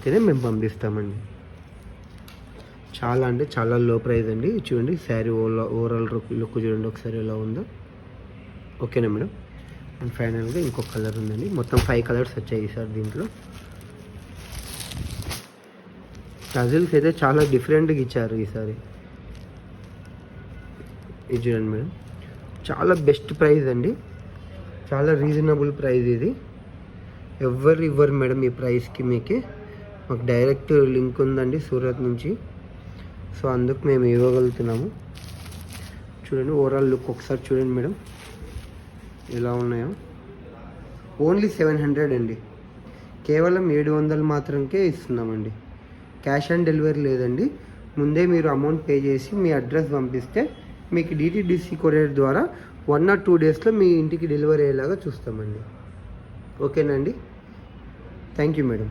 చేస్తేనే మేము పంపిస్తామండి. చాలా అంటే చాలా లో ప్రైస్ అండి. చూడండి శారీ ఓవరాల్ లుక్ చూడండి ఒకసారి ఎలా ఉందో. ఓకేనా మేడం. అండ్ ఫైనల్గా ఇంకొక కలర్ ఉందండి. మొత్తం 5 కలర్స్ వచ్చాయి సార్ దీంట్లో. టజిల్స్ అయితే చాలా డిఫరెంట్గా ఇచ్చారు ఈసారి. ఇది చూడండి మేడం, చాలా బెస్ట్ ప్రైస్ అండి, చాలా రీజనబుల్ ప్రైస్ ఇది. ఎవరు ఇవ్వరు మేడం ఈ ప్రైస్కి. మాకు డైరెక్ట్ లింక్ ఉందండి సూరత్ నుంచి, సో అందుకు మేము ఇవ్వగలుగుతున్నాము. చూడండి ఓవరాల్ లుక్ ఒకసారి చూడండి మేడం ఎలా ఉన్నాయో. ఓన్లీ 700 అండి, కేవలం 700 మాత్రంకే ఇస్తున్నామండి. క్యాష్ ఆన్ డెలివరీ లేదండి. ముందే మీరు అమౌంట్ పే చేసి మీ అడ్రస్ పంపిస్తే మీకు డిటిడిసి కొరియర్ ద్వారా 1 or 2 డేస్లో మీ ఇంటికి డెలివరీ అయ్యేలాగా చూస్తామండి. ఓకేనా అండి. Thank you madam.